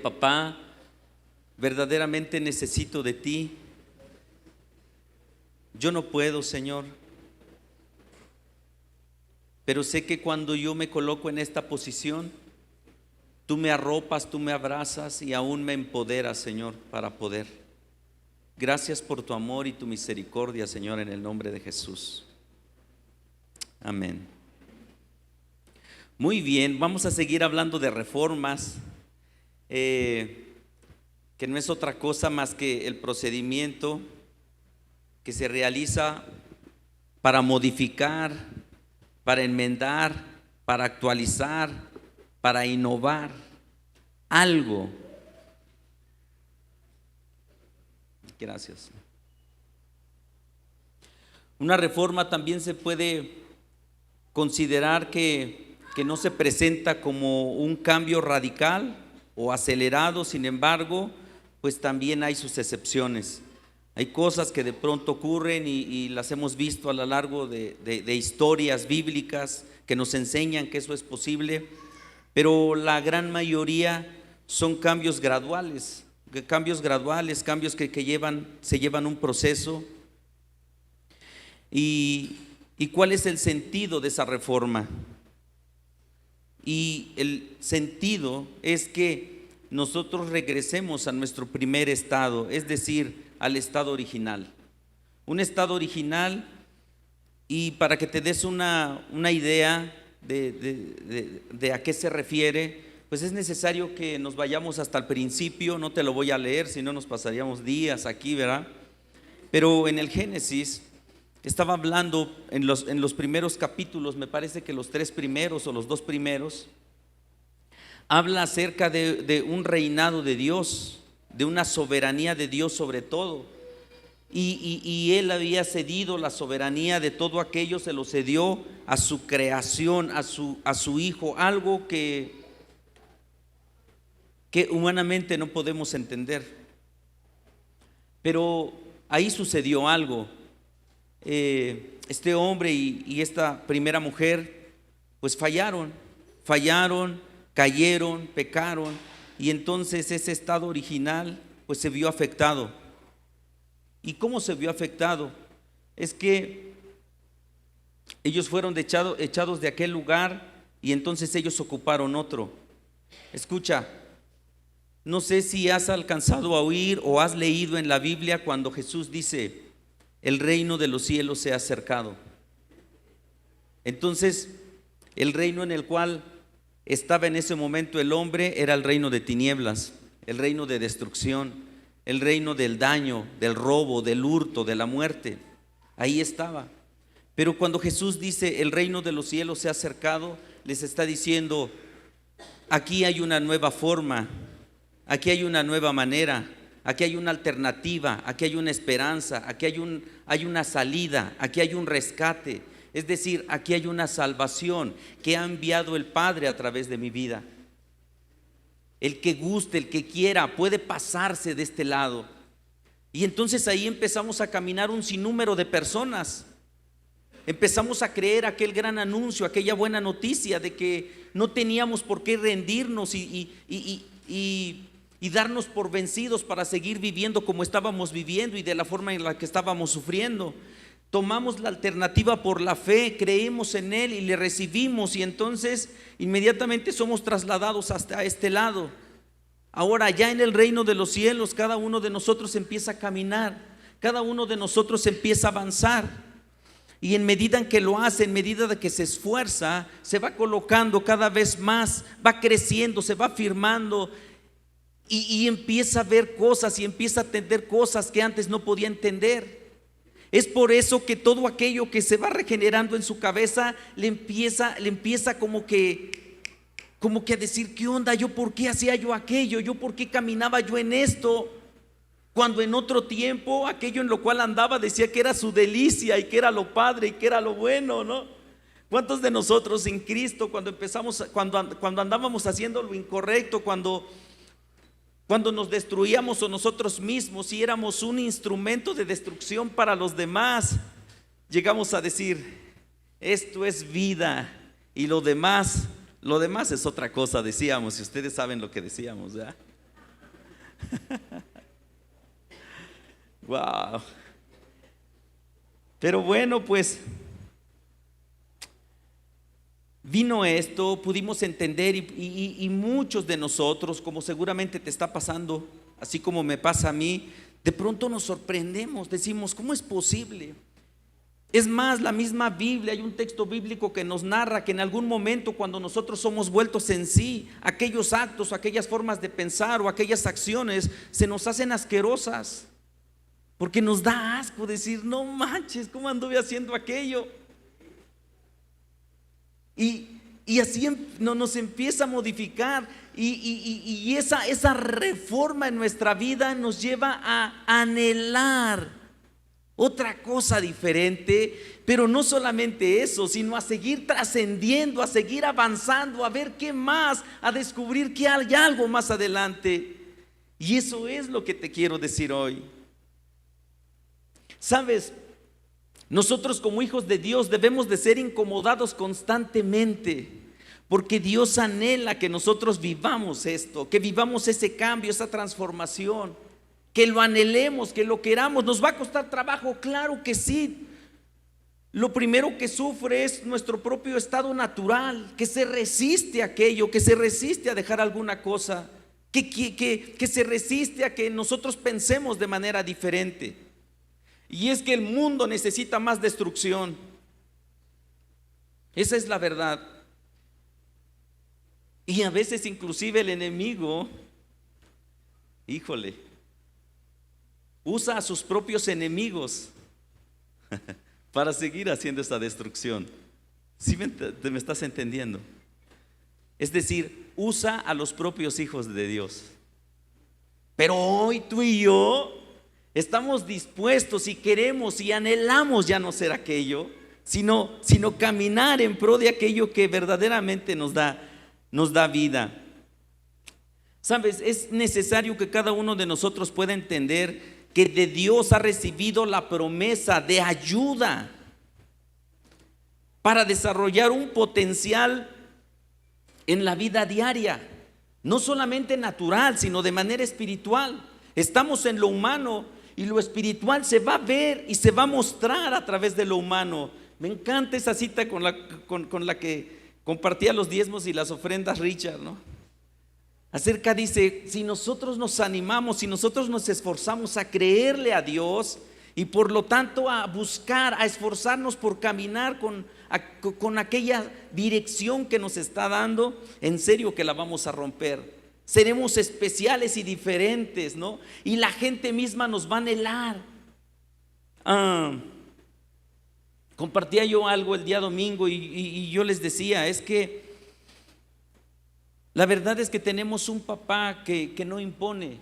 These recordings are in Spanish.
Papá, verdaderamente necesito de ti. Yo no puedo, Señor, pero sé que cuando yo me coloco en esta posición, tú me arropas, tú me abrazas y aún me empoderas, Señor, para poder. Gracias por tu amor y tu misericordia, Señor, en el nombre de Jesús. Amén. Muy bien, vamos a seguir hablando de reformas, que no es otra cosa más que el procedimiento que se realiza para modificar, para enmendar, para actualizar, para innovar algo. Gracias. Una reforma también se puede considerar que no se presenta como un cambio radical o acelerado, sin embargo, pues también hay sus excepciones. Hay cosas que de pronto ocurren y las hemos visto a lo largo de historias bíblicas que nos enseñan que eso es posible, pero la gran mayoría son cambios graduales, cambios que se llevan un proceso. ¿Y cuál es el sentido de esa reforma? Y el sentido es que nosotros regresemos a nuestro primer estado, es decir, al estado original. Un estado original, y para que te des una idea de a qué se refiere, pues es necesario que nos vayamos hasta el principio. No te lo voy a leer, si no nos pasaríamos días aquí, ¿verdad? Pero en el Génesis estaba hablando en los primeros capítulos, me parece que los 3 primeros o los 2 primeros, habla acerca de un reinado de Dios, de una soberanía de Dios sobre todo. Y Él había cedido la soberanía de todo aquello, se lo cedió a su creación, a su Hijo, algo que humanamente no podemos entender. Pero ahí sucedió algo. Este hombre y esta primera mujer pues fallaron, cayeron, pecaron, y entonces ese estado original pues se vio afectado. ¿Y cómo se vio afectado? Es que ellos fueron echados de aquel lugar y entonces ellos ocuparon otro. Escucha, no sé si has alcanzado a oír o has leído en la Biblia cuando Jesús dice: el reino de los cielos se ha acercado. Entonces, el reino en el cual estaba en ese momento el hombre era el reino de tinieblas, el reino de destrucción, el reino del daño, del robo, del hurto, de la muerte. Ahí estaba. Pero cuando Jesús dice el reino de los cielos se ha acercado, les está diciendo: aquí hay una nueva forma, aquí hay una nueva manera, aquí hay una alternativa, aquí hay una esperanza, aquí hay una salida, aquí hay un rescate. Es decir, aquí hay una salvación que ha enviado el Padre a través de mi vida. El que guste, el que quiera, puede pasarse de este lado. Y entonces ahí empezamos a caminar un sinnúmero de personas. Empezamos a creer aquel gran anuncio, aquella buena noticia de que no teníamos por qué rendirnos y darnos por vencidos para seguir viviendo como estábamos viviendo y de la forma en la que estábamos sufriendo. Tomamos la alternativa por la fe, creemos en Él y le recibimos, y entonces inmediatamente somos trasladados hasta este lado. Ahora ya en el reino de los cielos cada uno de nosotros empieza a caminar, cada uno de nosotros empieza a avanzar, y en medida en que lo hace, en medida de que se esfuerza, se va colocando cada vez más, va creciendo, se va afirmando. Y empieza a ver cosas y empieza a entender cosas que antes no podía entender. Es por eso que todo aquello que se va regenerando en su cabeza le empieza como que a decir: ¿qué onda? ¿Yo por qué hacía yo aquello? ¿Yo por qué caminaba yo en esto? Cuando en otro tiempo aquello en lo cual andaba decía que era su delicia y que era lo padre y que era lo bueno, ¿no? ¿Cuántos de nosotros en Cristo cuando andábamos haciendo lo incorrecto, cuando nos destruíamos o nosotros mismos y éramos un instrumento de destrucción para los demás, llegamos a decir: esto es vida y lo demás es otra cosa, decíamos, y ustedes saben lo que decíamos, ¿verdad? Wow. Pero bueno, pues vino esto, pudimos entender y muchos de nosotros, como seguramente te está pasando, así como me pasa a mí, de pronto nos sorprendemos, decimos, ¿cómo es posible? Es más, la misma Biblia, hay un texto bíblico que nos narra que en algún momento cuando nosotros somos vueltos en sí, aquellos actos, aquellas formas de pensar o aquellas acciones se nos hacen asquerosas, porque nos da asco decir, no manches, ¿cómo anduve haciendo aquello? Y así nos empieza a modificar y esa reforma en nuestra vida nos lleva a anhelar otra cosa diferente, pero no solamente eso, sino a seguir trascendiendo, a seguir avanzando, a ver qué más, a descubrir que hay algo más adelante. Y eso es lo que te quiero decir hoy. ¿Sabes? Nosotros como hijos de Dios debemos de ser incomodados constantemente, porque Dios anhela que nosotros vivamos esto, que vivamos ese cambio, esa transformación, que lo anhelemos, que lo queramos. ¿Nos va a costar trabajo? Claro que sí. Lo primero que sufre es nuestro propio estado natural, que se resiste a aquello, que se resiste a dejar alguna cosa, que se resiste a que nosotros pensemos de manera diferente. Y es que el mundo necesita más destrucción. Esa es la verdad. Y a veces inclusive el enemigo, híjole, usa a sus propios enemigos para seguir haciendo esa destrucción. ¿Sí me estás entendiendo? Es decir, usa a los propios hijos de Dios. Pero hoy tú y yo estamos dispuestos y queremos y anhelamos ya no ser aquello, sino caminar en pro de aquello que verdaderamente nos da vida. Sabes, es necesario que cada uno de nosotros pueda entender que de Dios ha recibido la promesa de ayuda para desarrollar un potencial en la vida diaria, no solamente natural, sino de manera espiritual. Estamos en lo humano y lo espiritual se va a ver y se va a mostrar a través de lo humano. Me encanta esa cita con la que compartía los diezmos y las ofrendas Richard, ¿no? Dice, si nosotros nos animamos, si nosotros nos esforzamos a creerle a Dios y por lo tanto a buscar, a esforzarnos por caminar con aquella dirección que nos está dando, en serio que la vamos a romper. Seremos especiales y diferentes, ¿no? Y la gente misma nos va a anhelar. Compartía yo algo el día domingo y yo les decía, es que la verdad es que tenemos un papá que no impone,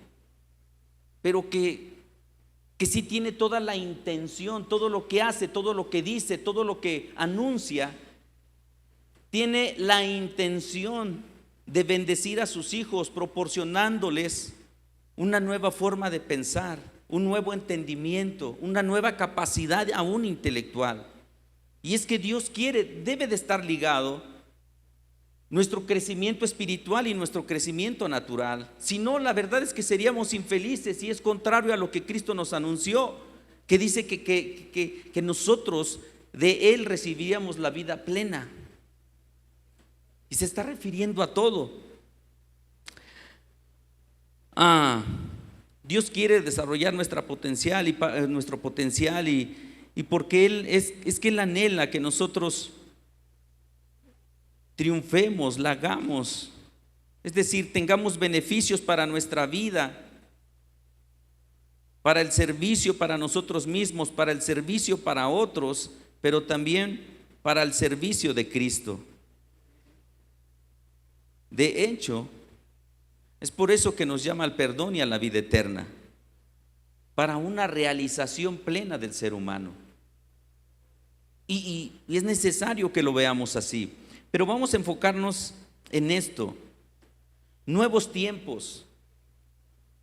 pero que sí tiene toda la intención, todo lo que hace, todo lo que dice, todo lo que anuncia, tiene la intención de bendecir a sus hijos, proporcionándoles una nueva forma de pensar, un nuevo entendimiento, una nueva capacidad aún intelectual. Y es que Dios debe de estar ligado nuestro crecimiento espiritual y nuestro crecimiento natural. Si no, la verdad es que seríamos infelices y es contrario a lo que Cristo nos anunció, que dice que nosotros de Él recibiríamos la vida plena. Y se está refiriendo a todo. Dios quiere desarrollar nuestro potencial y porque Él es que Él anhela que nosotros triunfemos, la hagamos, es decir, tengamos beneficios para nuestra vida, para el servicio para nosotros mismos, para el servicio para otros, pero también para el servicio de Cristo. De hecho, es por eso que nos llama al perdón y a la vida eterna, para una realización plena del ser humano. Y es necesario que lo veamos así. Pero vamos a enfocarnos en esto. Nuevos tiempos.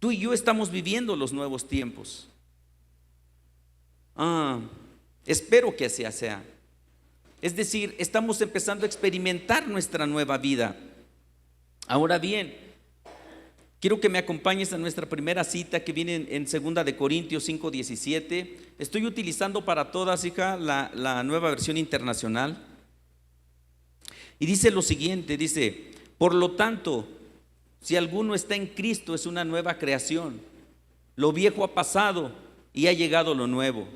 Tú y yo estamos viviendo los nuevos tiempos. Espero que así sea. Es decir, estamos empezando a experimentar nuestra nueva vida. Ahora bien, Quiero que me acompañes a nuestra primera cita que viene en 2 de Corintios 5:17. Estoy utilizando para todas, hija, la nueva versión internacional. Y dice lo siguiente, dice: por lo tanto, si alguno está en Cristo, es una nueva creación. Lo viejo ha pasado y ha llegado lo nuevo.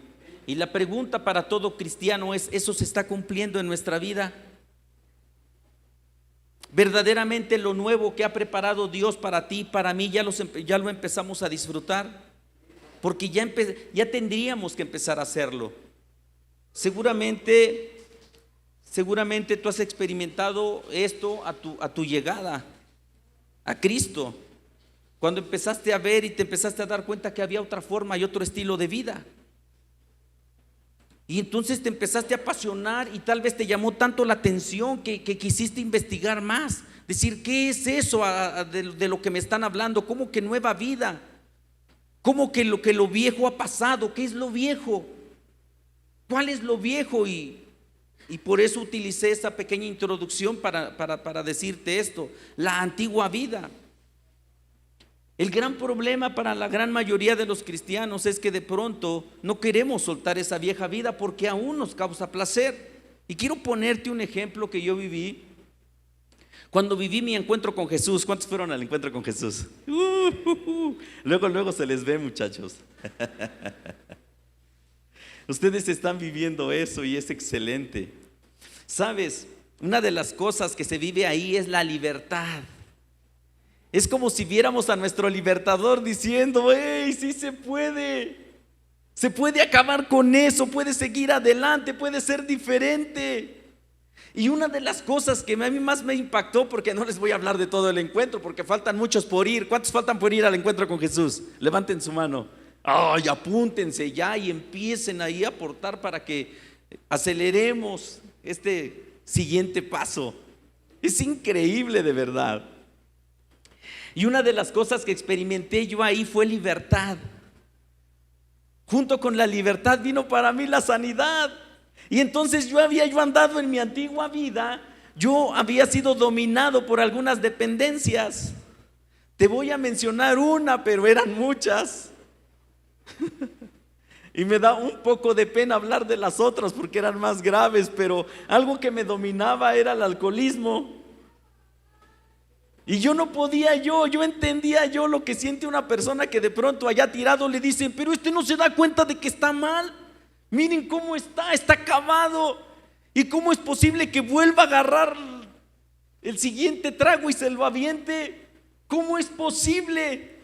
Y la pregunta para todo cristiano es: ¿eso se está cumpliendo en nuestra vida? Verdaderamente lo nuevo que ha preparado Dios para ti, para mí, ya lo empezamos a disfrutar, porque ya tendríamos que empezar a hacerlo. Seguramente tú has experimentado esto a tu llegada a Cristo, cuando empezaste a ver y te empezaste a dar cuenta que había otra forma y otro estilo de vida. Y entonces te empezaste a apasionar y tal vez te llamó tanto la atención que quisiste investigar más. Decir, ¿qué es eso de lo que me están hablando? ¿Cómo que nueva vida? ¿Cómo que lo viejo ha pasado? ¿Qué es lo viejo? ¿Cuál es lo viejo? Y por eso utilicé esta pequeña introducción para decirte esto: la antigua vida. El gran problema para la gran mayoría de los cristianos es que de pronto no queremos soltar esa vieja vida porque aún nos causa placer. Y quiero ponerte un ejemplo que yo viví cuando viví mi encuentro con Jesús. ¿Cuántos fueron al encuentro con Jesús? Luego se les ve, muchachos. Ustedes están viviendo eso y es excelente. ¿Sabes? Una de las cosas que se vive ahí es la libertad. Es como si viéramos a nuestro libertador diciendo: ¡hey, sí se puede! Se puede acabar con eso, puede seguir adelante, puede ser diferente. Y una de las cosas que a mí más me impactó, porque no les voy a hablar de todo el encuentro, porque faltan muchos por ir. ¿Cuántos faltan por ir al encuentro con Jesús? Levanten su mano. ¡Ay, apúntense ya y empiecen ahí a aportar para que aceleremos este siguiente paso! Es increíble, de verdad. Y una de las cosas que experimenté yo ahí fue libertad. Junto con la libertad vino para mí la sanidad. Y entonces yo andado en mi antigua vida, yo había sido dominado por algunas dependencias. Te voy a mencionar una, pero eran muchas. Y me da un poco de pena hablar de las otras porque eran más graves, pero algo que me dominaba era el alcoholismo. Y yo no podía, yo entendía lo que siente una persona que de pronto allá tirado le dicen: pero no se da cuenta de que está mal. Miren cómo está acabado. ¿Y cómo es posible que vuelva a agarrar el siguiente trago y se lo aviente? ¿Cómo es posible?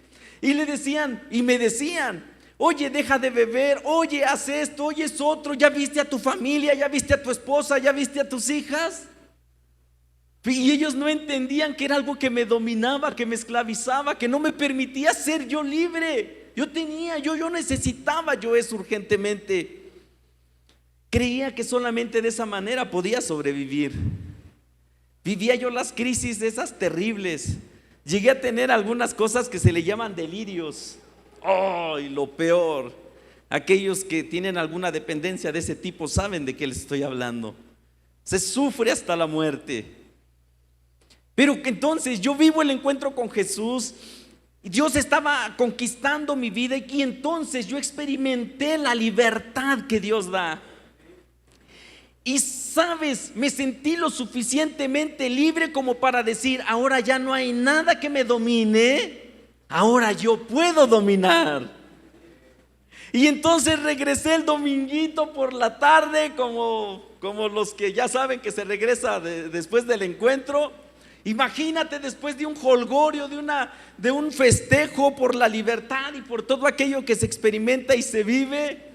Y me decían: oye, deja de beber, oye, haz esto, oye, es otro. ¿Ya viste a tu familia? ¿Ya viste a tu esposa? ¿Ya viste a tus hijas? Y ellos no entendían que era algo que me dominaba, que me esclavizaba, que no me permitía ser yo libre. Yo necesitaba eso urgentemente. Creía que solamente de esa manera podía sobrevivir. Vivía yo las crisis esas terribles. Llegué a tener algunas cosas que se le llaman delirios. Y lo peor, aquellos que tienen alguna dependencia de ese tipo saben de qué les estoy hablando. Se sufre hasta la muerte. Pero que entonces yo vivo el encuentro con Jesús, Dios estaba conquistando mi vida y entonces yo experimenté la libertad que Dios da. Y sabes, me sentí lo suficientemente libre como para decir: ahora ya no hay nada que me domine, ahora yo puedo dominar. Y entonces regresé el dominguito por la tarde, como los que ya saben que se regresa después del encuentro. Imagínate, después de un jolgorio, de un festejo por la libertad y por todo aquello que se experimenta y se vive.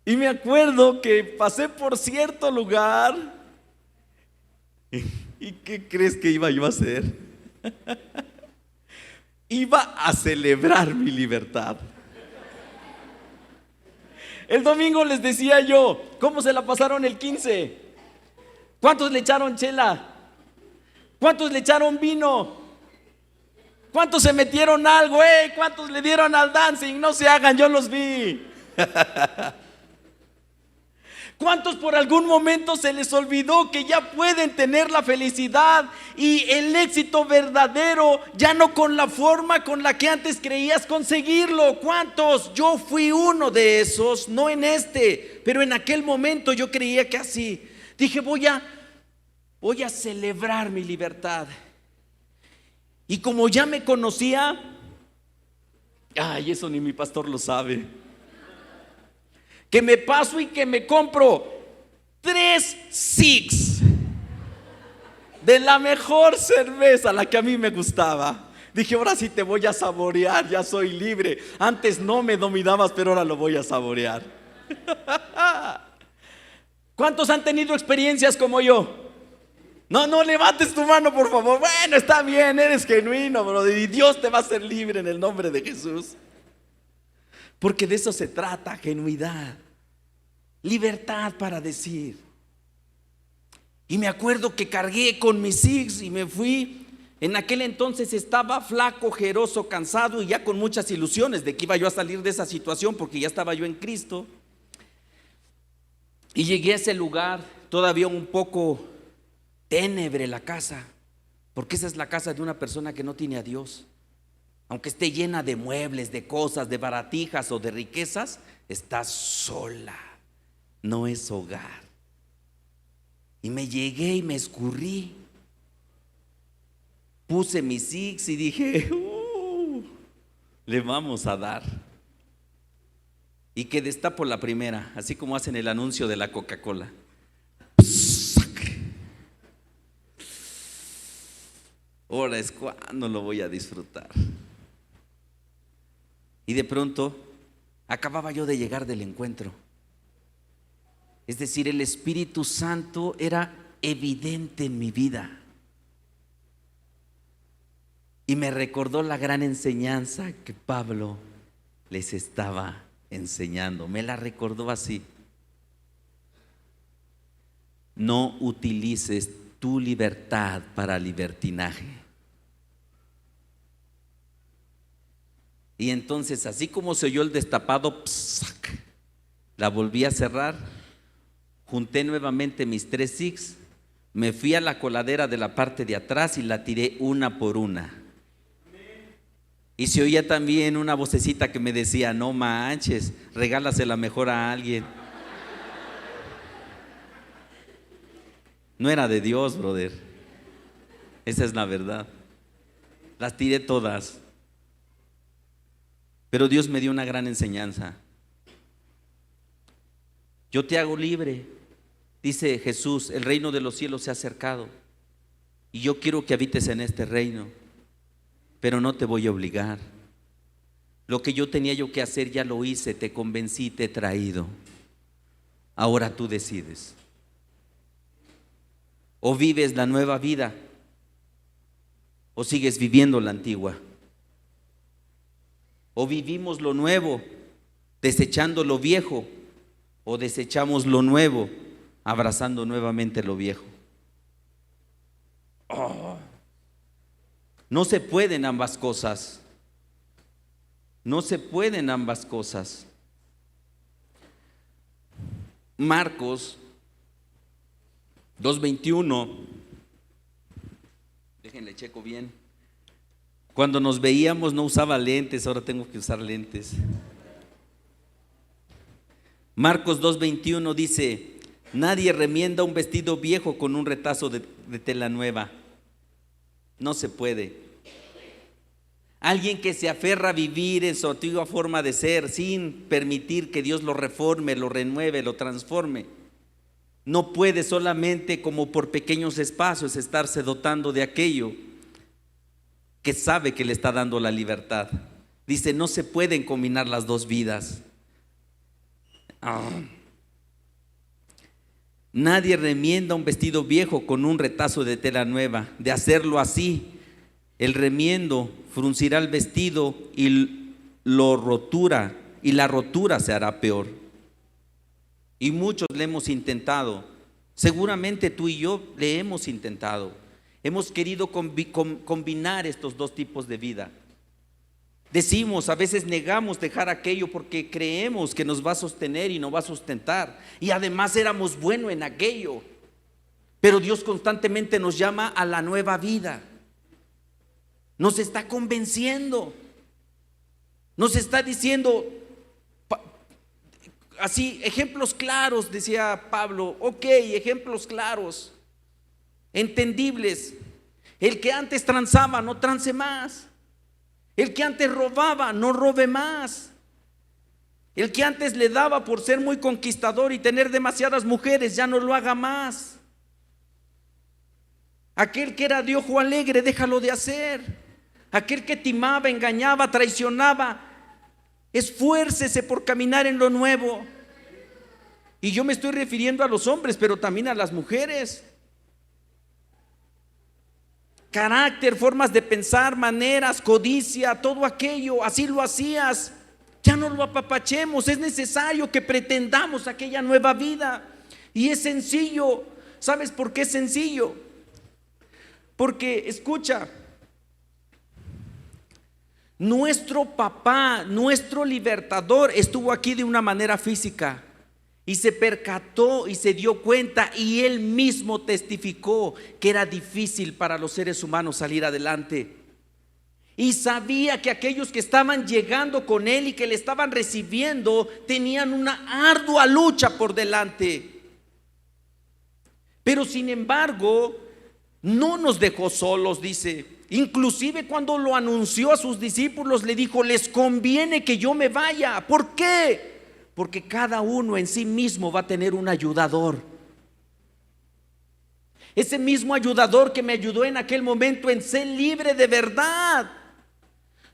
Y me acuerdo que pasé por cierto lugar. ¿Y qué crees que iba yo a hacer? Iba a celebrar mi libertad. El domingo les decía yo: ¿cómo se la pasaron el 15? ¿Cuántos le echaron chela? ¿Cuántos le echaron vino? ¿Cuántos se metieron algo? ¿Cuántos le dieron al dancing? No se hagan, yo los vi. ¿Cuántos ¿Cuántos por algún momento se les olvidó que ya pueden tener la felicidad y el éxito verdadero, ya no con la forma con la que antes creías conseguirlo? ¿Cuántos? Yo fui uno de esos, no en pero en aquel momento yo creía que así. Dije, voy a celebrar mi libertad. Y como ya me conocía, ay, eso ni mi pastor lo sabe, que me paso y que me compro 3 Six de la mejor cerveza, la que a mí me gustaba. Dije, ahora sí te voy a saborear, ya soy libre. Antes no me dominabas, pero ahora lo voy a saborear. ¿Cuántos han tenido experiencias como yo? No levantes tu mano, por favor. Bueno, está bien, eres genuino, bro, y Dios te va a hacer libre en el nombre de Jesús. Porque de eso se trata, genuidad, libertad para decir. Y me acuerdo que cargué con mis Six y me fui. En aquel entonces estaba flaco, ojeroso, cansado y ya con muchas ilusiones de que iba yo a salir de esa situación, porque ya estaba yo en Cristo. Y llegué a ese lugar, todavía un poco ténebre la casa, porque esa es la casa de una persona que no tiene a Dios. Aunque esté llena de muebles, de cosas, de baratijas o de riquezas, está sola, no es hogar. Y me llegué y me escurrí, puse mis Six y dije, le vamos a dar. Y que destapo la primera, así como hacen el anuncio de la Coca-Cola. Ahora es cuando lo voy a disfrutar. Y de pronto acababa yo de llegar del encuentro. Es decir, el Espíritu Santo era evidente en mi vida. Y me recordó la gran enseñanza que Pablo les estaba enseñando. Me la recordó así: no utilices tu libertad para libertinaje. Y entonces, así como se oyó el destapado, ¡psac!, la volví a cerrar, junté nuevamente mis 3 Six, me fui a la coladera de la parte de atrás y la tiré una por una. Y se oía también una vocecita que me decía, no manches, regálasela mejor a alguien. No era de Dios, brother. Esa es la verdad. Las tiré todas. Pero Dios me dio una gran enseñanza. Yo te hago libre, dice Jesús, el reino de los cielos se ha acercado y yo quiero que habites en este reino, pero no te voy a obligar. Lo que yo tenía yo que hacer ya lo hice, te convencí, te he traído. Ahora tú decides. O vives la nueva vida o sigues viviendo la antigua. O vivimos lo nuevo desechando lo viejo, o desechamos lo nuevo abrazando nuevamente lo viejo. No se pueden ambas cosas. No se pueden ambas cosas. Marcos 2:21. Déjenle checo bien. Cuando nos veíamos no usaba lentes, ahora tengo que usar lentes. Marcos 2:21 dice, nadie remienda un vestido viejo con un retazo de tela nueva. No se puede. Alguien que se aferra a vivir en su antigua forma de ser sin permitir que Dios lo reforme, lo renueve, lo transforme, no puede solamente como por pequeños espacios estarse dotando de aquello que sabe que le está dando la libertad. Dice, no se pueden combinar las dos vidas. Nadie remienda un vestido viejo con un retazo de tela nueva. De hacerlo así, el remiendo fruncirá el vestido y la rotura se hará peor. Y muchos le hemos intentado. Seguramente tú y yo le hemos intentado. Hemos querido combinar estos dos tipos de vida. Decimos, a veces negamos dejar aquello porque creemos que nos va a sostener y nos va a sustentar. Y además éramos buenos en aquello. Pero Dios constantemente nos llama a la nueva vida. Nos está convenciendo. Nos está diciendo, así, ejemplos claros, decía Pablo. Ok, ejemplos claros, entendibles. El que antes transaba, no trance más. El que antes robaba, no robe más. El que antes le daba por ser muy conquistador y tener demasiadas mujeres, ya no lo haga más. Aquel que era de ojo alegre, déjalo de hacer. Aquel que timaba, engañaba, traicionaba, esfuércese por caminar en lo nuevo. Y yo me estoy refiriendo a los hombres, pero también a las mujeres. Carácter, formas de pensar, maneras, codicia, todo aquello, así lo hacías. Ya no lo apapachemos, es necesario que pretendamos aquella nueva vida. Y es sencillo. ¿Sabes por qué es sencillo? Porque, escucha, nuestro papá, nuestro libertador estuvo aquí de una manera física. Y se percató y se dio cuenta y él mismo testificó que era difícil para los seres humanos salir adelante. Y sabía que aquellos que estaban llegando con él y que le estaban recibiendo tenían una ardua lucha por delante. Pero sin embargo, no nos dejó solos, dice. Inclusive cuando lo anunció a sus discípulos, le dijo: les conviene que yo me vaya. ¿Por qué? Porque cada uno en sí mismo va a tener un ayudador. Ese mismo ayudador que me ayudó en aquel momento en ser libre de verdad.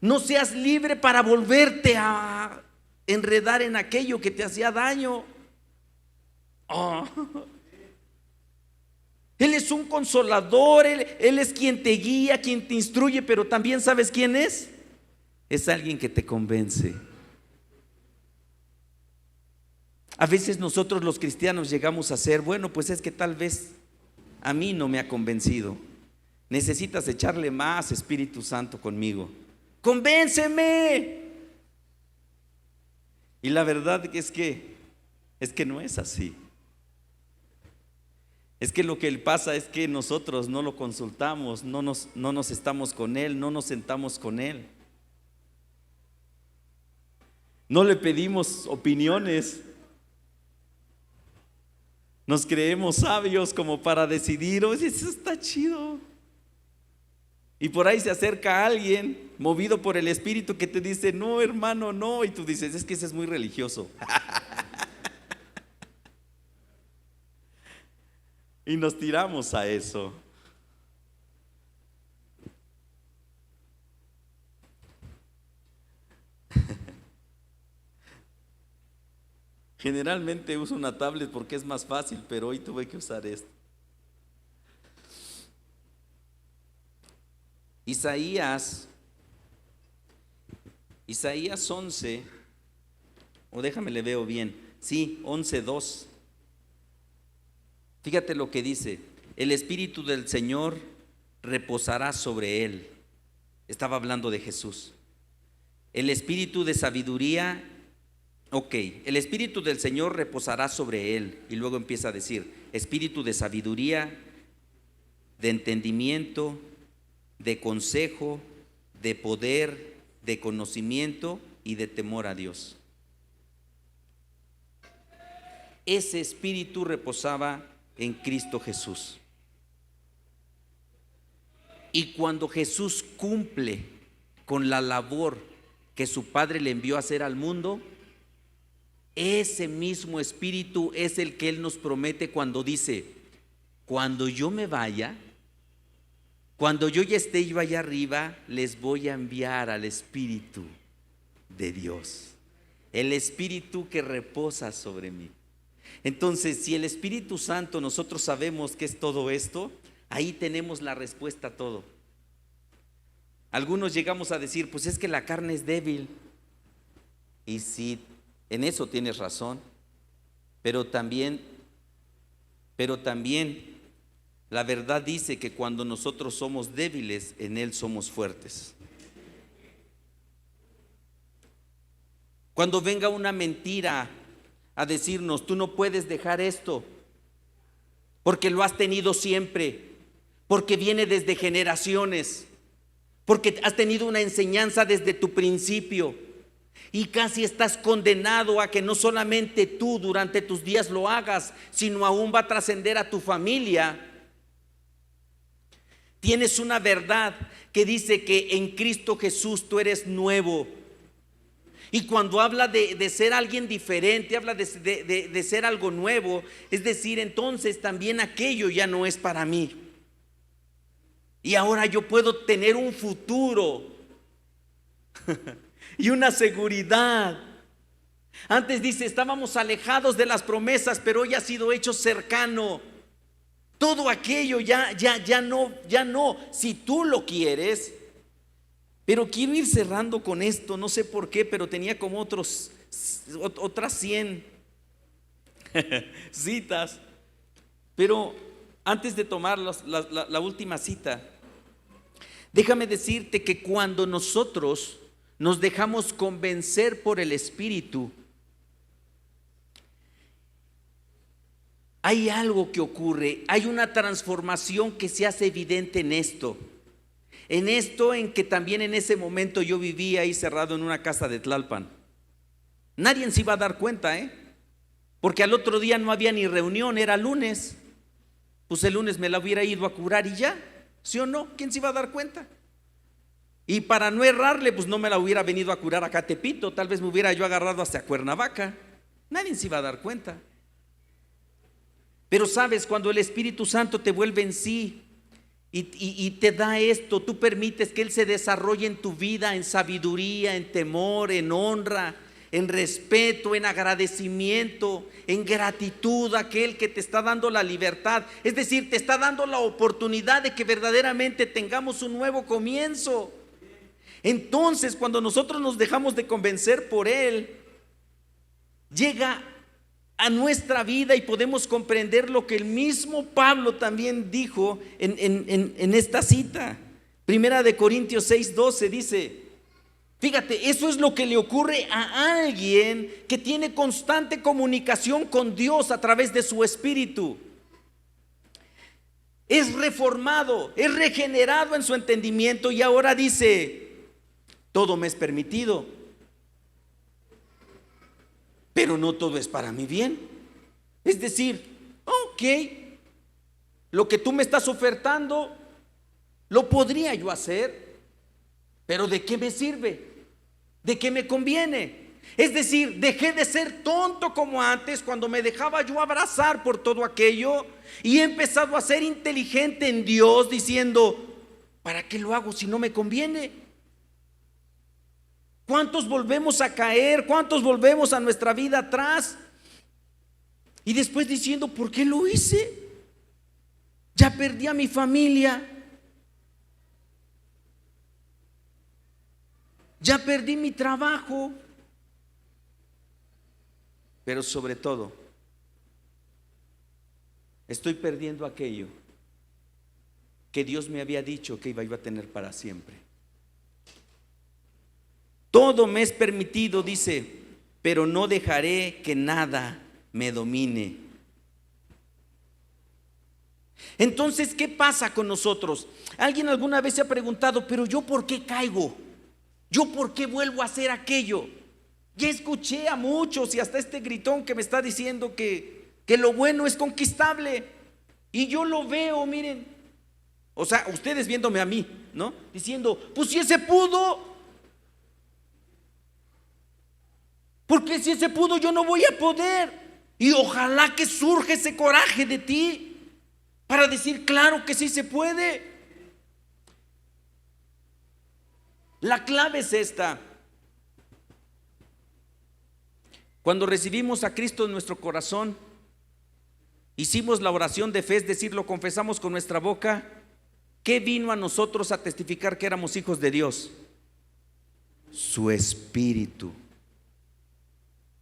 No seas libre para volverte a enredar en aquello que te hacía daño. Oh. Él es un consolador, él es quien te guía, quien te instruye, pero también ¿sabes quién es? Es alguien que te convence. A veces nosotros los cristianos llegamos a ser, bueno, pues es que tal vez a mí no me ha convencido. Necesitas echarle más Espíritu Santo conmigo. ¡Convénceme! Y la verdad es que no es así. Es que lo que pasa es que nosotros no lo consultamos, no nos estamos con Él, no nos sentamos con Él. No le pedimos opiniones. Nos creemos sabios como para decidir, oye, eso está chido. Y por ahí se acerca alguien movido por el Espíritu que te dice: no, hermano, no. Y tú dices: es que ese es muy religioso. Y nos tiramos a eso. Generalmente uso una tablet porque es más fácil, pero hoy tuve que usar esto. Isaías 11, o déjame le veo bien, sí, 11:2. Fíjate lo que dice: el Espíritu del Señor reposará sobre él. Estaba hablando de Jesús. El Espíritu de sabiduría, el Espíritu del Señor reposará sobre él. Y luego empieza a decir: Espíritu de sabiduría, de entendimiento, de consejo, de poder, de conocimiento y de temor a Dios. Ese Espíritu reposaba en Cristo Jesús. Y cuando Jesús cumple con la labor que su Padre le envió a hacer al mundo, ese mismo Espíritu es el que Él nos promete cuando dice: cuando yo me vaya, cuando yo ya esté yo allá arriba, les voy a enviar al Espíritu de Dios, el Espíritu que reposa sobre mí. Entonces, si el Espíritu Santo nosotros sabemos que es todo esto, ahí tenemos la respuesta a todo. Algunos llegamos a decir: pues es que la carne es débil. Y sí, en eso tienes razón, pero también la verdad dice que cuando nosotros somos débiles, en Él somos fuertes. Cuando venga una mentira a decirnos, tú no puedes dejar esto, porque lo has tenido siempre, porque viene desde generaciones, porque has tenido una enseñanza desde tu principio y casi estás condenado a que no solamente tú durante tus días lo hagas, sino aún va a trascender a tu familia. Tienes una verdad que dice que en Cristo Jesús tú eres nuevo. Y cuando habla de ser alguien diferente, habla de ser algo nuevo, es decir, entonces también aquello ya no es para mí. Y ahora yo puedo tener un futuro y una seguridad. Antes dice, estábamos alejados de las promesas, pero hoy ha sido hecho cercano. Todo aquello ya no, si tú lo quieres. Pero quiero ir cerrando con esto, no sé por qué, pero tenía como otras 100 citas. Pero antes de tomar la última cita, déjame decirte que cuando nosotros nos dejamos convencer por el Espíritu, hay algo que ocurre, hay una transformación que se hace evidente en esto. En que también en ese momento yo vivía ahí cerrado en una casa de Tlalpan. Nadie se iba a dar cuenta, porque al otro día no había ni reunión, era lunes. Pues el lunes me la hubiera ido a curar y ya, ¿sí o no? ¿Quién se iba a dar cuenta? Y para no errarle, pues no me la hubiera venido a curar acá a Tepito, tal vez me hubiera yo agarrado hasta Cuernavaca. Nadie se iba a dar cuenta. Pero sabes, cuando el Espíritu Santo te vuelve en sí y te da esto, tú permites que Él se desarrolle en tu vida en sabiduría, en temor, en honra, en respeto, en agradecimiento, en gratitud a aquel que te está dando la libertad. Es decir, te está dando la oportunidad de que verdaderamente tengamos un nuevo comienzo. Entonces, cuando nosotros nos dejamos de convencer por Él, llega a nuestra vida y podemos comprender lo que el mismo Pablo también dijo en esta cita. Primera de Corintios 6:12 dice, fíjate, eso es lo que le ocurre a alguien que tiene constante comunicación con Dios a través de su espíritu. Es reformado, es regenerado en su entendimiento y ahora dice, todo me es permitido, pero no todo es para mi bien. Es decir, ok, lo que tú me estás ofertando lo podría yo hacer, pero ¿de qué me sirve? ¿De qué me conviene? Es decir, dejé de ser tonto como antes cuando me dejaba yo abrazar por todo aquello y he empezado a ser inteligente en Dios diciendo, ¿para qué lo hago si no me conviene? ¿Cuántos volvemos a caer? ¿Cuántos volvemos a nuestra vida atrás? Y después diciendo, ¿por qué lo hice? Ya perdí a mi familia. Ya perdí mi trabajo. Pero sobre todo, estoy perdiendo aquello que Dios me había dicho que iba yo a tener para siempre. Todo me es permitido, dice, pero no dejaré que nada me domine. Entonces, ¿qué pasa con nosotros? Alguien alguna vez se ha preguntado, pero ¿yo por qué caigo? ¿Yo por qué vuelvo a hacer aquello? Ya escuché a muchos y hasta este gritón que me está diciendo que lo bueno es conquistable. Y yo lo veo, miren. O sea, ustedes viéndome a mí, ¿no? Diciendo, pues si ese pudo, porque si ese pudo yo no voy a poder. Y ojalá que surja ese coraje de ti para decir, claro que sí se puede. La clave es esta. Cuando recibimos a Cristo en nuestro corazón, hicimos la oración de fe, es decir, lo confesamos con nuestra boca. ¿Qué vino a nosotros a testificar que éramos hijos de Dios? Su Espíritu.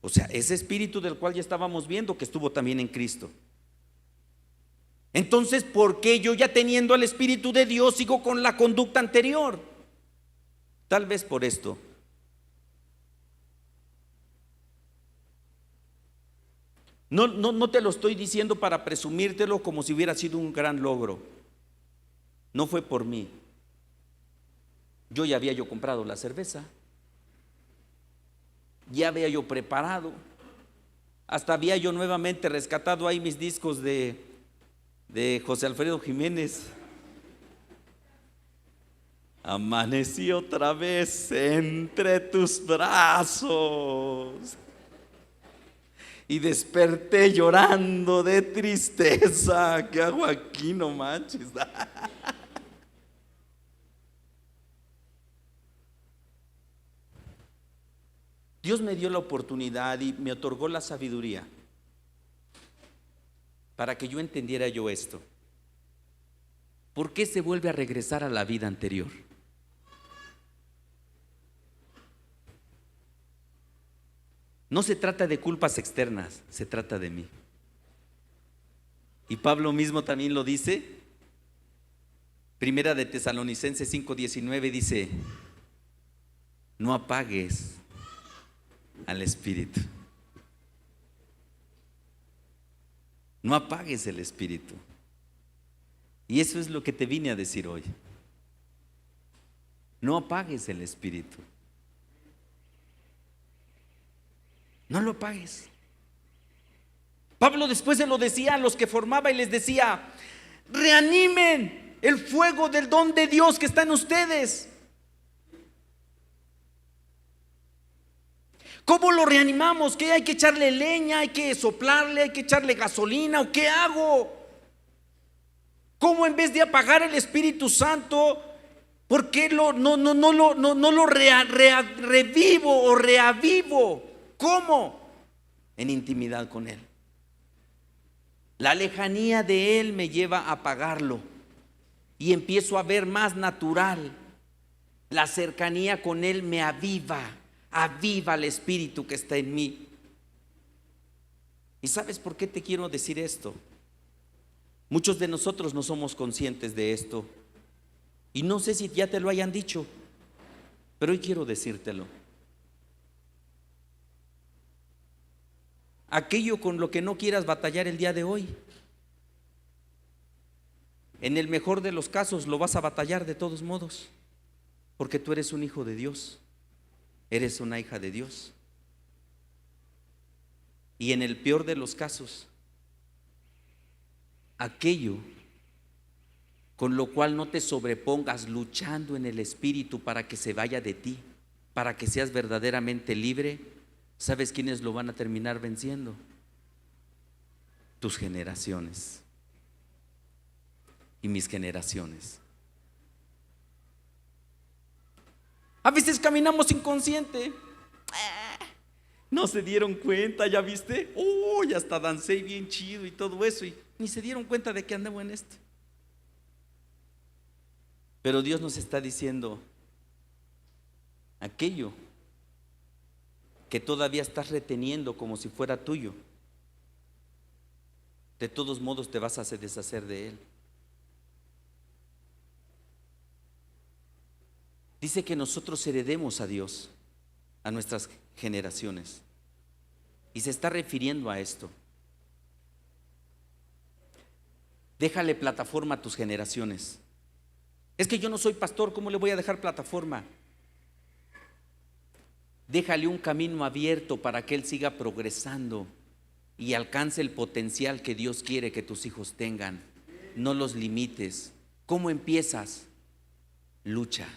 O sea, ese Espíritu del cual ya estábamos viendo que estuvo también en Cristo. Entonces, ¿por qué yo ya teniendo al Espíritu de Dios sigo con la conducta anterior? Tal vez por esto. No te lo estoy diciendo para presumírtelo como si hubiera sido un gran logro. No fue por mí. Ya había comprado la cerveza, ya había yo preparado, hasta había yo nuevamente rescatado ahí mis discos de José Alfredo Jiménez. Amanecí otra vez entre tus brazos y desperté llorando de tristeza. ¿Qué hago aquí? No manches. Dios me dio la oportunidad y me otorgó la sabiduría para que yo entendiera esto. ¿Por qué se vuelve a regresar a la vida anterior? No se trata de culpas externas, se trata de mí. Y Pablo mismo también lo dice. Primera de Tesalonicenses 5:19 dice: no apagues al espíritu. No apagues el espíritu. Y eso es lo que te vine a decir hoy. No apagues el espíritu. No lo apagues. Pablo después se lo decía a los que formaba y les decía: reanimen el fuego del don de Dios que está en ustedes. ¿Cómo lo reanimamos? ¿Qué hay que echarle leña? ¿Hay que soplarle? ¿Hay que echarle gasolina? ¿O qué hago? ¿Cómo en vez de apagar el Espíritu Santo, por qué no lo revivo o reavivo? ¿Cómo? En intimidad con Él. La lejanía de Él me lleva a apagarlo y empiezo a ver más natural. La cercanía con Él me aviva el espíritu que está en mí. ¿Y sabes por qué te quiero decir esto? Muchos de nosotros no somos conscientes de esto. Y no sé si ya te lo hayan dicho, pero hoy quiero decírtelo. Aquello con lo que no quieras batallar el día de hoy, en el mejor de los casos lo vas a batallar de todos modos, porque tú eres un hijo de Dios. Eres una hija de Dios. Y en el peor de los casos, aquello con lo cual no te sobrepongas luchando en el espíritu para que se vaya de ti, para que seas verdaderamente libre, ¿sabes quiénes lo van a terminar venciendo? Tus generaciones y mis generaciones. A veces caminamos inconsciente. No se dieron cuenta, ¿ya viste? Ya hasta dancé bien chido y todo eso, y ni se dieron cuenta de que andaba en esto. Pero Dios nos está diciendo: aquello que todavía estás reteniendo como si fuera tuyo, de todos modos te vas a deshacer de él. Dice que nosotros heredemos a Dios, a nuestras generaciones. Y se está refiriendo a esto. Déjale plataforma a tus generaciones. Es que yo no soy pastor, ¿cómo le voy a dejar plataforma? Déjale un camino abierto para que él siga progresando y alcance el potencial que Dios quiere que tus hijos tengan. No los limites. ¿Cómo empiezas? Lucha.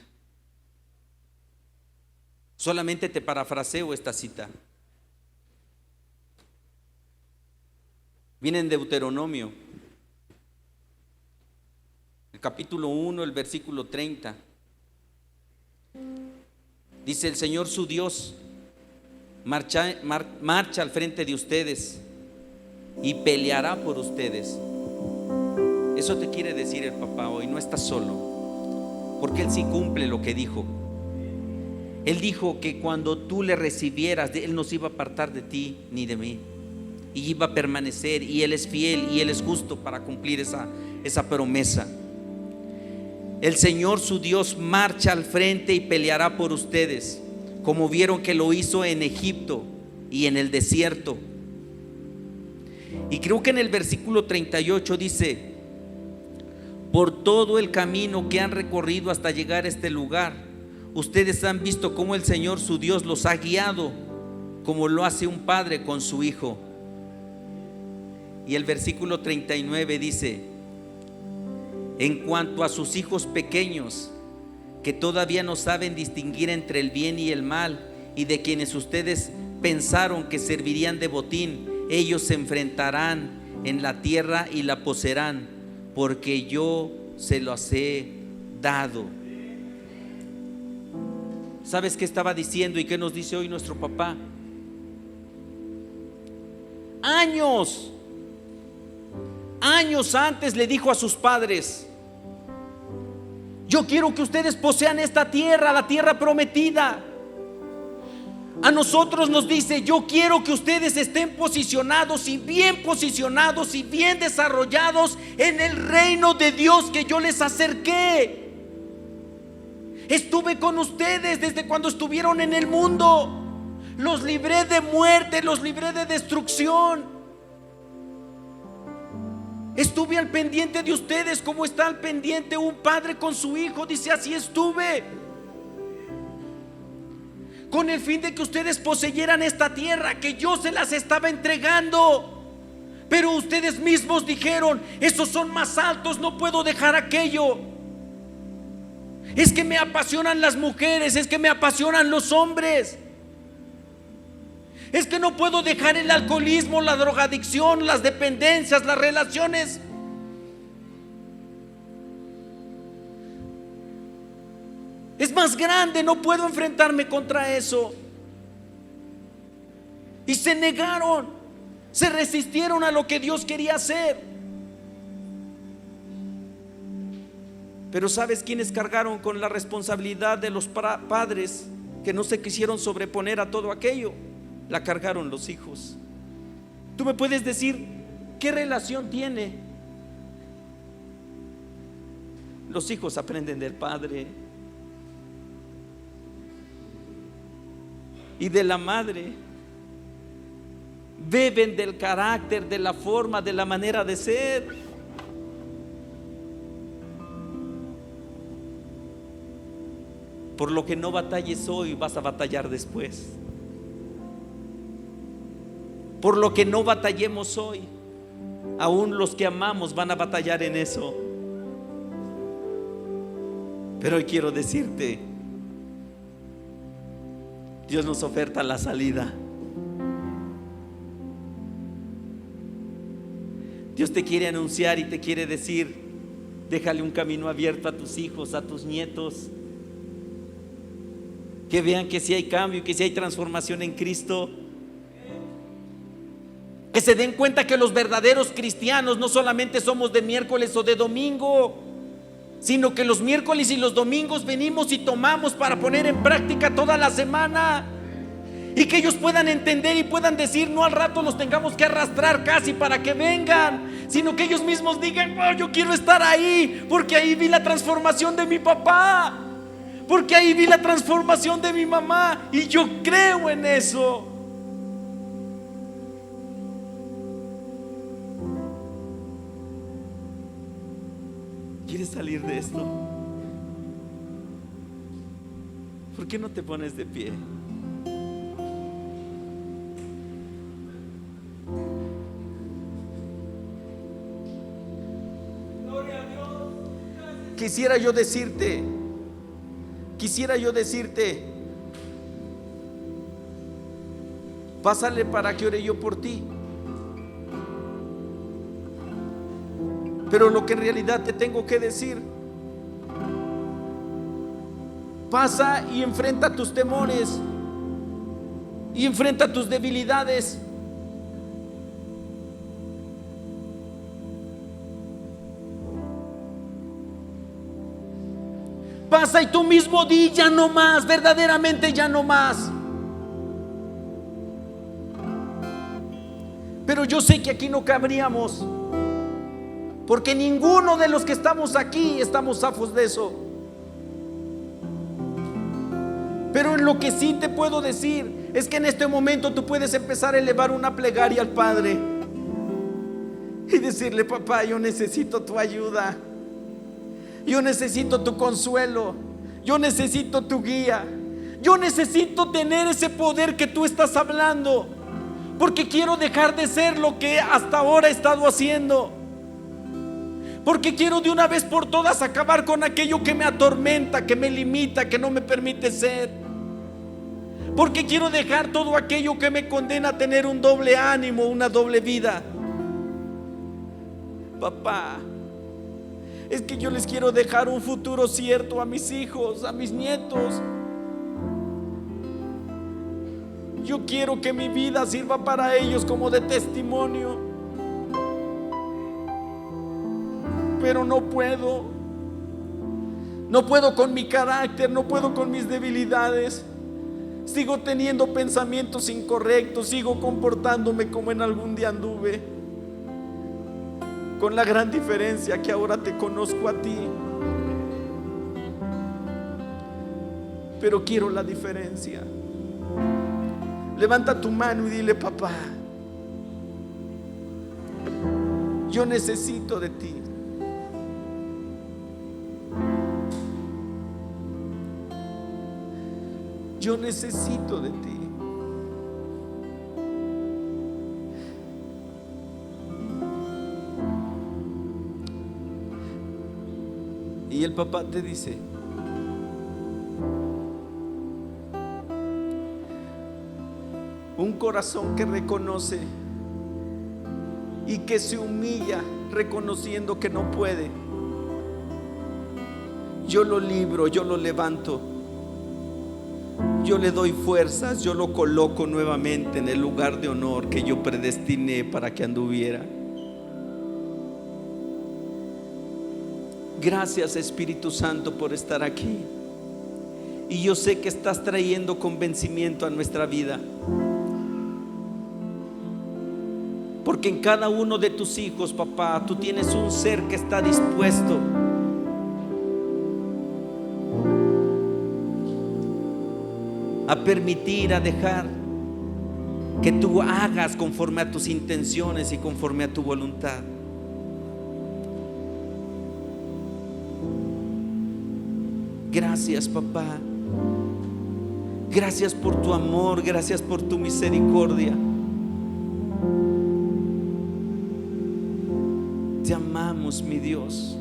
Solamente te parafraseo esta cita. Viene en Deuteronomio, el capítulo 1, el versículo 30. Dice: el Señor su Dios marcha al frente de ustedes y peleará por ustedes. Eso te quiere decir el papá hoy: no estás solo, porque Él sí cumple lo que dijo. Él dijo que cuando tú le recibieras, Él no se iba a apartar de ti ni de mí, y iba a permanecer, y Él es fiel y Él es justo para cumplir esa promesa. El Señor su Dios marcha al frente y peleará por ustedes, como vieron que lo hizo en Egipto y en el desierto. Y creo que en el versículo 38 dice: por todo el camino que han recorrido hasta llegar a este lugar, ustedes han visto cómo el Señor su Dios los ha guiado, como lo hace un padre con su hijo. Y el versículo 39 dice: en cuanto a sus hijos pequeños, que todavía no saben distinguir entre el bien y el mal, y de quienes ustedes pensaron que servirían de botín, ellos se enfrentarán en la tierra y la poseerán, porque yo se los he dado. ¿Sabes qué estaba diciendo y qué nos dice hoy nuestro papá? Años antes le dijo a sus padres: yo quiero que ustedes posean esta tierra, la tierra prometida. A nosotros nos dice: yo quiero que ustedes estén posicionados y bien desarrollados en el reino de Dios que yo les acerqué. Estuve con ustedes desde cuando estuvieron en el mundo. Los libré de muerte, los libré de destrucción. Estuve al pendiente de ustedes como está al pendiente un padre con su hijo. Dice: así estuve, con el fin de que ustedes poseyeran esta tierra que yo se las estaba entregando. Pero ustedes mismos dijeron: esos son más altos, no puedo dejar aquello. Es que me apasionan las mujeres, es que me apasionan los hombres, es que no puedo dejar el alcoholismo, la drogadicción, las dependencias, las relaciones. Es más grande, no puedo enfrentarme contra eso. Y se negaron, se resistieron a lo que Dios quería hacer. Pero ¿sabes quiénes cargaron con la responsabilidad de los padres que no se quisieron sobreponer a todo aquello? La cargaron los hijos. Tú me puedes decir qué relación tiene. Los hijos aprenden del padre y de la madre, beben del carácter, de la forma, de la manera de ser. Por lo que no batalles hoy, vas a batallar después. Por lo que no batallemos hoy, aún los que amamos van a batallar en eso. Pero hoy quiero decirte: Dios nos oferta la salida. Dios te quiere anunciar y te quiere decir: déjale un camino abierto a tus hijos, a tus nietos, que vean que si hay cambio, que si hay transformación en Cristo. Que se den cuenta que los verdaderos cristianos no solamente somos de miércoles o de domingo, sino que los miércoles y los domingos venimos y tomamos para poner en práctica toda la semana. Y que ellos puedan entender y puedan decir: no al rato los tengamos que arrastrar casi para que vengan, sino que ellos mismos digan: oh, yo quiero estar ahí, porque ahí vi la transformación de mi papá, porque ahí vi la transformación de mi mamá, y yo creo en eso. ¿Quieres salir de esto? ¿Por qué no te pones de pie? Quisiera yo decirte, pásale para que ore yo por ti. Pero lo que en realidad te tengo que decir: pasa y enfrenta tus temores y enfrenta tus debilidades. Pasa y tú mismo di: ya no más, verdaderamente ya no más. Pero yo sé que aquí no cabríamos, porque ninguno de los que estamos aquí estamos zafos de eso. Pero en lo que sí te puedo decir es que en este momento tú puedes empezar a elevar una plegaria al Padre. decirle: papá, yo necesito tu ayuda, yo necesito tu consuelo, yo necesito tu guía, yo necesito tener ese poder que tú estás hablando, porque quiero dejar de ser lo que hasta ahora he estado haciendo, porque quiero de una vez por todas acabar con aquello que me atormenta, que me limita, que no me permite ser, porque quiero dejar todo aquello que me condena a tener un doble ánimo, una doble vida. Papá, es que yo les quiero dejar un futuro cierto a mis hijos, a mis nietos. Yo quiero que mi vida sirva para ellos como de testimonio, pero no puedo con mi carácter, no puedo con mis debilidades. Sigo teniendo pensamientos incorrectos, sigo comportándome como en algún día anduve, con la gran diferencia que ahora te conozco a ti. Pero quiero la diferencia. Levanta tu mano y dile: papá, yo necesito de ti. Yo necesito de ti. Y el papá te dice: un corazón que reconoce y que se humilla reconociendo que no puede, yo lo libro, yo lo levanto, yo le doy fuerzas, yo lo coloco nuevamente en el lugar de honor que yo predestiné para que anduviera. Gracias, Espíritu Santo, por estar aquí. Y yo sé que estás trayendo convencimiento a nuestra vida, porque en cada uno de tus hijos, papá, tú tienes un ser que está dispuesto a permitir, a dejar que tú hagas conforme a tus intenciones y conforme a tu voluntad. Gracias, papá. Gracias por tu amor, gracias por tu misericordia. Te amamos, mi Dios.